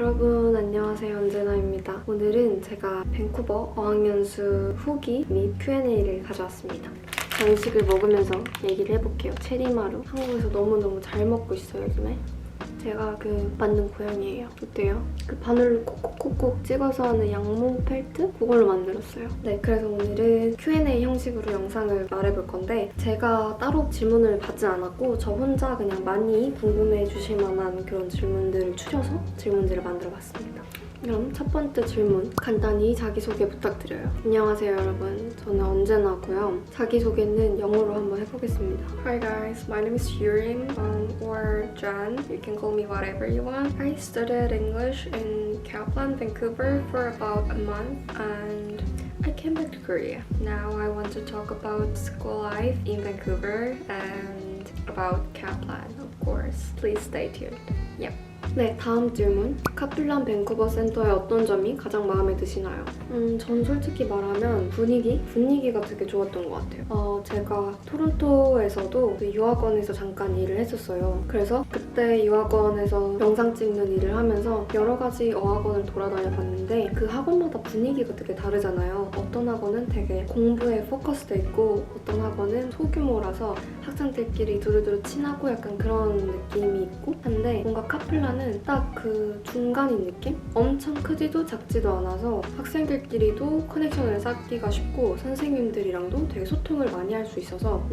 여러분 안녕하세요, 언제나입니다. 오늘은 제가 밴쿠버 어학연수 후기 및 Q&A를 가져왔습니다. 간식을 먹으면서 얘기를 해볼게요. 체리마루. 한국에서 너무너무 잘 먹고 있어요, 요즘에. 제가 만든 고양이에요. 어때요? 바늘로 콕콕콕콕 찍어서 하는 양모 펠트? 그걸로 만들었어요. 네, 그래서 오늘은 Q&A 형식으로 영상을 말해볼 건데 제가 따로 질문을 받지 않았고 저 혼자 그냥 많이 궁금해 주실 만한 그런 질문들을 추려서 질문들을 만들어봤습니다. 그럼 첫 번째 질문, 간단히 자기소개 부탁드려요. 안녕하세요 여러분, 저는 언제나고요. 자기소개는 영어로 한번 해보겠습니다. Hi guys, my name is Yurin or Jan. You can call me whatever you want. I studied English in Kaplan, Vancouver for about a month and I came back to Korea. Now I want to talk about school life in Vancouver and about Kaplan, of course. Please stay tuned. Yep. 네, 다음 질문. 카플란 밴쿠버 센터의 어떤 점이 가장 마음에 드시나요? 전 솔직히 말하면 분위기가 되게 좋았던 것 같아요. 제가 토론토에서도 유학원에서 잠깐 일을 했었어요. 그래서 그때 유학원에서 영상 찍는 일을 하면서 여러 가지 어학원을 돌아다녀 봤는데 그 학원마다 분위기가 되게 다르잖아요. 어떤 학원은 되게 공부에 포커스돼 있고 어떤 학원은 소규모라서 학생들끼리 두루두루 친하고 약간 그런 느낌이 있고 한데 뭔가 카플란은 딱 그 중간인 느낌? 엄청 크지도 작지도 않아서 학생들끼리도 커넥션을 쌓기가 쉽고 선생님들이랑도 되게 소통을 많이 할 수 있어서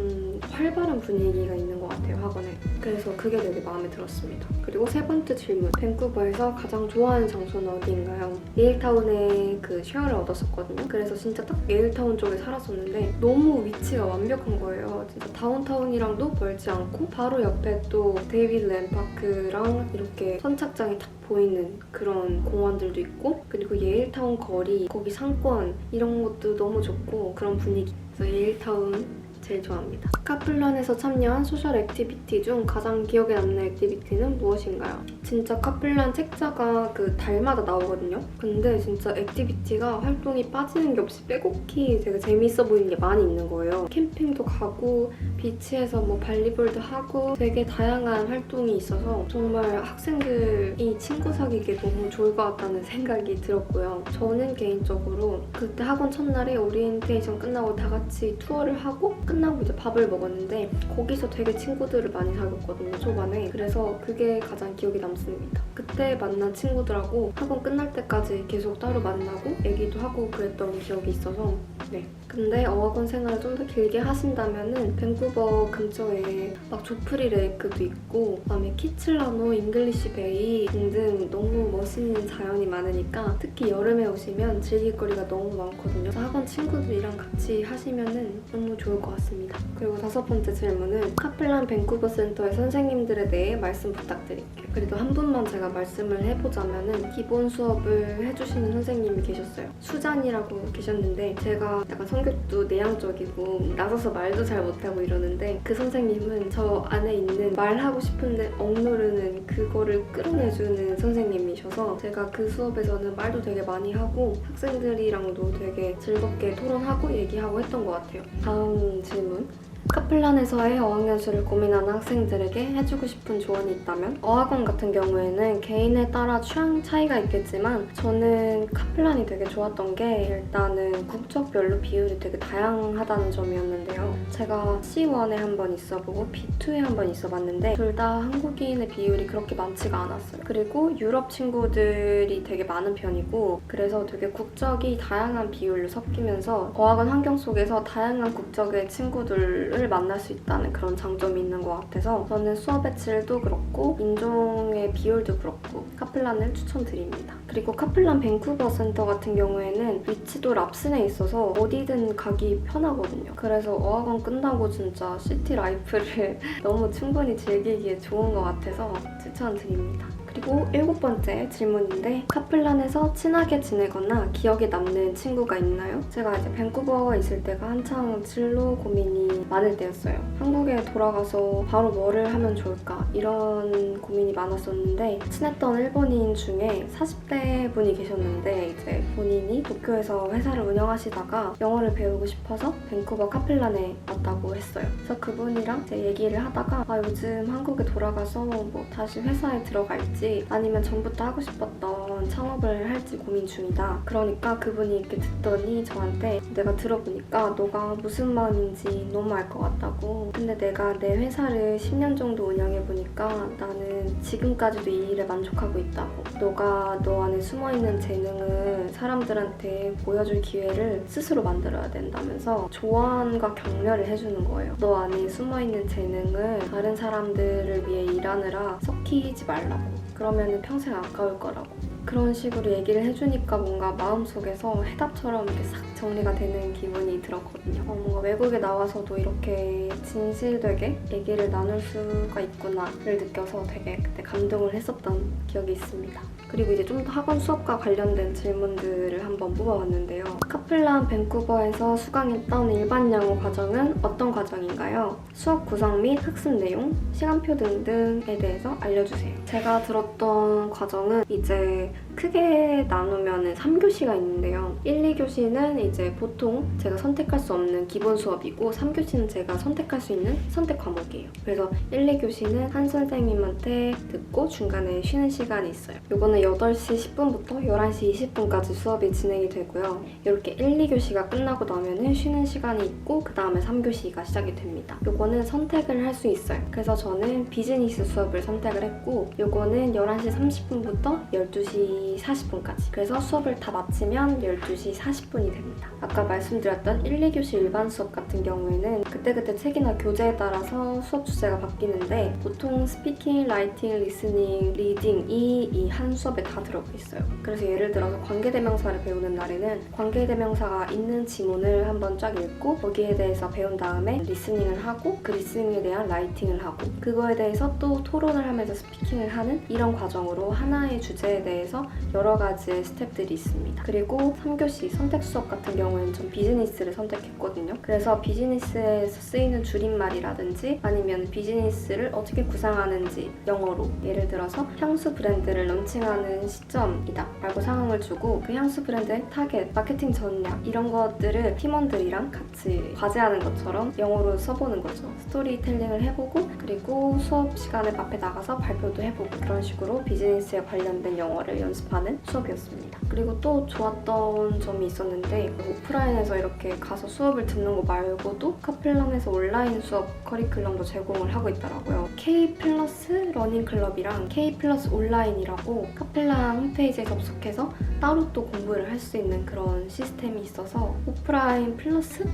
활발한 분위기가 있는 것 같아요, 학원에. 그래서 그게 되게 마음에 들었습니다. 그리고 세 번째 질문. 밴쿠버에서 가장 좋아하는 장소는 어디인가요? 예일타운에 쉐어를 얻었었거든요. 그래서 진짜 딱 예일타운 쪽에 살았었는데 너무 위치가 완벽한 거예요. 진짜 다운타운이랑도 멀지 않고 바로 옆에 또 데이비드 랜파크랑 이렇게 선착장이 딱 보이는 그런 공원들도 있고 그리고 예일타운 거리, 거기 상권 이런 것도 너무 좋고 그런 분위기. 그래서 예일타운 제일 좋아합니다. 카플란에서 참여한 소셜 액티비티 중 가장 기억에 남는 액티비티는 무엇인가요? 진짜 카플란 책자가 달마다 나오거든요. 근데 진짜 액티비티가 활동이 빠지는 게 없이 빼곡히 되게 재밌어 보이는 게 많이 있는 거예요. 캠핑도 가고 비치에서 발리볼도 하고 되게 다양한 활동이 있어서 정말 학생들이 친구 사귀기에 너무 좋을 것 같다는 생각이 들었고요. 저는 개인적으로 그때 학원 첫날에 오리엔테이션 끝나고 다 같이 투어를 하고 끝나고 이제 밥을 먹었는데 거기서 되게 친구들을 많이 사귀었거든요, 초반에. 그래서 그게 가장 기억에 남습니다. 그때 만난 친구들하고 학원 끝날 때까지 계속 따로 만나고 얘기도 하고 그랬던 기억이 있어서 네. 근데 어학원 생활을 좀 더 길게 하신다면은 밴쿠버 근처에 조프리 레이크도 있고 그다음에 키칠라노, 잉글리시 베이 등등 너무 멋있는 자연이 많으니까 특히 여름에 오시면 즐길 거리가 너무 많거든요. 그래서 학원 친구들이랑 같이 하시면은 너무 좋을 것 같습니다. 그리고 다섯 번째 질문은 카플란 밴쿠버 센터의 선생님들에 대해 말씀 부탁드릴게요. 그래도 한 분만 제가 말씀을 해보자면은 기본 수업을 해주시는 선생님이 계셨어요. 수잔이라고 계셨는데 제가 약간 성격도 내향적이고 나서서 말도 잘 못하고 이러는데 그 선생님은 저 안에 있는 말하고 싶은데 억누르는 그거를 끌어내주는 선생님이셔서 제가 그 수업에서는 말도 되게 많이 하고 학생들이랑도 되게 즐겁게 토론하고 얘기하고 했던 것 같아요. 다음 질문. 카플란에서의 어학연수를 고민하는 학생들에게 해주고 싶은 조언이 있다면? 어학원 같은 경우에는 개인에 따라 취향 차이가 있겠지만 저는 카플란이 되게 좋았던 게 일단은 국적별로 비율이 되게 다양하다는 점이었는데요. 제가 C1에 한 번 있어보고 B2에 한 번 있어봤는데 둘 다 한국인의 비율이 그렇게 많지가 않았어요. 그리고 유럽 친구들이 되게 많은 편이고 그래서 되게 국적이 다양한 비율로 섞이면서 어학원 환경 속에서 다양한 국적의 친구들을 만날 수 있다는 그런 장점이 있는 것 같아서 저는 수업의 질도 그렇고 인종의 비율도 그렇고 카플란을 추천드립니다. 그리고 카플란 밴쿠버 센터 같은 경우에는 위치도 랍슨에 있어서 어디든 가기 편하거든요. 그래서 어학원 끝나고 진짜 시티 라이프를 너무 충분히 즐기기에 좋은 것 같아서 추천드립니다. 그리고 7번째 질문인데 카플란에서 친하게 지내거나 기억에 남는 친구가 있나요? 제가 이제 밴쿠버에 있을 때가 한창 진로 고민이 많을 때였어요. 한국에 돌아가서 바로 뭐를 하면 좋을까 이런 고민이 많았었는데 친했던 일본인 중에 40대 분이 계셨는데 이제 본인이 도쿄에서 회사를 운영하시다가 영어를 배우고 싶어서 밴쿠버 카플란에 왔다고 했어요. 그래서 그분이랑 이제 얘기를 하다가 요즘 한국에 돌아가서 다시 회사에 들어갈지 아니면 전부터 하고 싶었던 아니면 창업을 할지 고민 중이다. 그러니까 그분이 이렇게 듣더니 저한테 내가 들어보니까 너가 무슨 마음인지 너무 알 것 같다고. 근데 내가 내 회사를 10년 정도 운영해보니까 나는 지금까지도 이 일에 만족하고 있다고. 너가 너 안에 숨어있는 재능을 사람들한테 보여줄 기회를 스스로 만들어야 된다면서 조언과 격려를 해주는 거예요. 너 안에 숨어있는 재능을 다른 사람들을 위해 일하느라 썩히지 말라고. 그러면 평생 아까울 거라고. 그런 식으로 얘기를 해주니까 뭔가 마음속에서 해답처럼 이렇게 싹 정리가 되는 기분이 들었거든요. 뭔가 외국에 나와서도 이렇게 진실되게 얘기를 나눌 수가 있구나를 느껴서 되게 그때 감동을 했었던 기억이 있습니다. 그리고 이제 좀 더 학원 수업과 관련된 질문들을 한번 뽑아봤는데요. 카플란 밴쿠버에서 수강했던 일반 영어 과정은 어떤 과정인가요? 수업 구성 및 학습 내용, 시간표 등등에 대해서 알려주세요. 제가 들었던 과정은 이제 크게 나누면 3교시가 있는데요. 1, 2교시는 이제 보통 제가 선택할 수 없는 기본 수업이고 3교시는 제가 선택할 수 있는 선택 과목이에요. 그래서 1, 2교시는 한 선생님한테 듣고 중간에 쉬는 시간이 있어요. 요거는 8시 10분부터 11시 20분까지 수업이 진행이 되고요. 이렇게 1, 2교시가 끝나고 나면은 쉬는 시간이 있고 그 다음에 3교시가 시작이 됩니다. 요거는 선택을 할 수 있어요. 그래서 저는 비즈니스 수업을 선택을 했고 요거는 11시 30분부터 12시 40분까지. 그래서 수업을 다 마치면 12시 40분이 됩니다. 아까 말씀드렸던 1, 2교시 일반 수업 같은 경우에는 그때그때 책이나 교재에 따라서 수업 주제가 바뀌는데 보통 스피킹, 라이팅, 리스닝, 리딩 이 한 수업에 다 들어가 있어요. 그래서 예를 들어서 관계대명사를 배우는 날에는 관계대명사가 있는 지문을 한번 쫙 읽고 거기에 대해서 배운 다음에 리스닝을 하고 그 리스닝에 대한 라이팅을 하고 그거에 대해서 또 토론을 하면서 스피킹을 하는 이런 과정으로 하나의 주제에 대해서 여러 가지의 스텝들이 있습니다. 그리고 3교시 선택 수업 같은 경우에는 전 비즈니스를 선택했거든요. 그래서 비즈니스에서 쓰이는 줄임말이라든지 아니면 비즈니스를 어떻게 구상하는지 영어로 예를 들어서 향수 브랜드를 런칭하는 시점이다 라고 상황을 주고 그 향수 브랜드의 타겟, 마케팅 전략 이런 것들을 팀원들이랑 같이 과제하는 것처럼 영어로 써보는 거죠. 스토리텔링을 해보고 그리고 수업 시간에 앞에 나가서 발표도 해보고 그런 식으로 비즈니스에 관련된 영어를 연습하는 수업이었습니다. 그리고 또 좋았던 점이 있었는데 오프라인에서 이렇게 가서 수업을 듣는 거 말고도 카플란에서 온라인 수업 커리큘럼도 제공을 하고 있더라고요. K 플러스 러닝 클럽이랑 K 플러스 온라인이라고 카플란 홈페이지에 접속해서 따로 또 공부를 할 수 있는 그런 시스템이 있어서 오프라인 플러스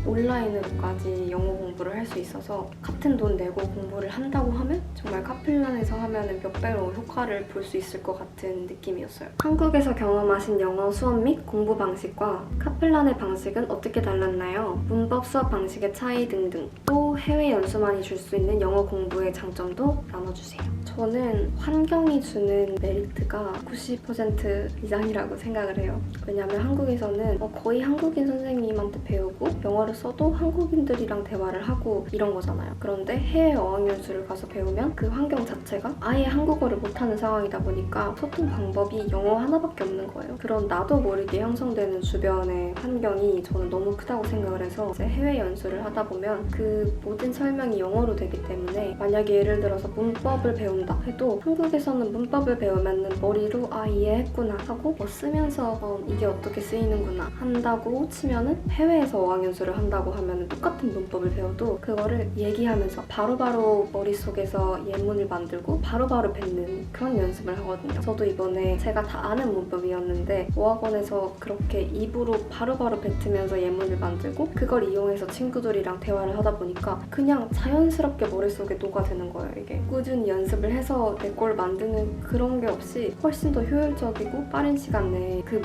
온라인으로까지 영어 공부를 할 수 있어서 같은 돈 내고 공부를 한다고 하면 정말 카플란에서 하면 몇 배로 효과를 볼 수 있을 것 같은 느낌이었어요. 한국에서 경험하신 영어 수업 및 공부 방식과 카플란의 방식은 어떻게 달랐나요? 문법 수업 방식의 차이 등등 또 해외 연수만이 줄 수 있는 영어 공부의 장점도 나눠주세요. 저는 환경이 주는 메리트가 90% 이상이라고 생각을 해요. 왜냐하면 한국에서는 거의 한국인 선생님한테 배우고 영어를 써도 한국인들이랑 대화를 하고 이런 거잖아요. 그런데 해외 어학연수를 가서 배우면 그 환경 자체가 아예 한국어를 못하는 상황이다 보니까 소통 방법이 영어 하나밖에 없는 거예요. 그런 나도 모르게 형성되는 주변의 환경이 저는 너무 크다고 생각을 해서 이제 해외 연수를 하다 보면 그 모든 설명이 영어로 되기 때문에 만약에 예를 들어서 문법을 배운다 해도 한국에서는 문법을 배우면 머리로 이해했구나 하고 쓰면서 이게 어떻게 쓰이는구나 한다고 치면은 해외에서 어학연수를 한다고 하면 똑같은 문법을 배워도 그거를 얘기하면서 바로바로 머릿속에서 예문을 만들고 바로바로 뱉는 그런 연습을 하거든요. 저도 이번에 제가 다 아는 문법이었는데 어학원에서 그렇게 입으로 바로바로 뱉으면서 예문을 만들고 그걸 이용해서 친구들이랑 대화를 하다 보니까 그냥 자연스럽게 머릿속에 녹아드는 거예요. 이게 꾸준히 연습을 해서 내 걸 만드는 그런 게 없이 훨씬 더 효율적이고 빠른 시간 내에 그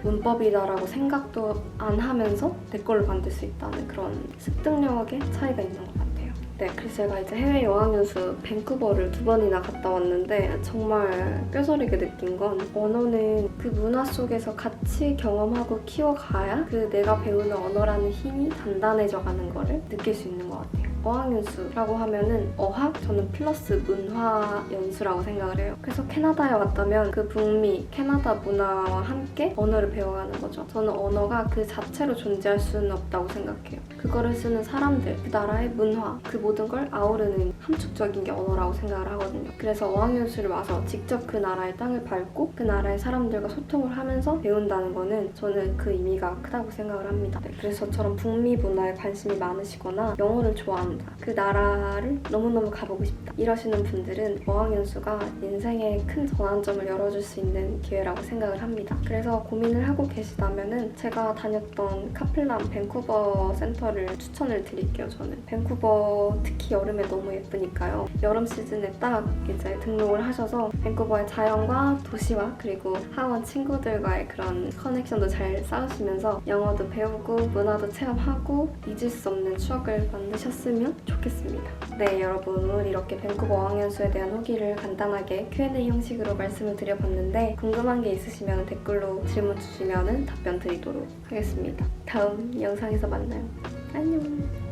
문법이다라고 생각도 안 하면서 내 걸로 만들 수 있다는 그런 습득력의 차이가 있는 것 같아요. 네, 그래서 제가 이제 해외 어학연수 밴쿠버를 2번이나 갔다 왔는데 정말 뼈저리게 느낀 건 언어는 그 문화 속에서 같이 경험하고 키워가야 그 내가 배우는 언어라는 힘이 단단해져 가는 거를 느낄 수 있는 것 같아요. 어학연수라고 하면은 어학? 저는 플러스 문화 연수라고 생각을 해요. 그래서 캐나다에 왔다면 그 북미, 캐나다 문화와 함께 언어를 배워가는 거죠. 저는 언어가 그 자체로 존재할 수는 없다고 생각해요. 그거를 쓰는 사람들, 그 나라의 문화, 그 모든 걸 아우르는 함축적인 게 언어라고 생각을 하거든요. 그래서 어학연수를 와서 직접 그 나라의 땅을 밟고 그 나라의 사람들과 소통을 하면서 배운다는 거는 저는 그 의미가 크다고 생각을 합니다. 네, 그래서 저처럼 북미 문화에 관심이 많으시거나 영어를 좋아한다, 그 나라를 너무너무 가보고 싶다 이러시는 분들은 어학연수가 인생의 큰 전환점을 열어줄 수 있는 기회라고 생각을 합니다. 그래서 고민을 하고 계시다면은 제가 다녔던 카플란 밴쿠버 센터를 추천을 드릴게요. 저는 밴쿠버 특히 여름에 너무 예쁘니까요. 여름 시즌에 딱 이제 등록을 하셔서 밴쿠버의 자연과 도시와 그리고 하원 친구들과의 그런 커넥션도 잘 쌓으시면서 영어도 배우고 문화도 체험하고 잊을 수 없는 추억을 만드셨으면 좋겠습니다. 네, 여러분 오늘 이렇게 밴쿠버 어학연수에 대한 후기를 간단하게 Q&A 형식으로 말씀을 드려봤는데 궁금한 게 있으시면 댓글로 질문 주시면 답변 드리도록 하겠습니다. 다음 영상에서 만나요. 안녕.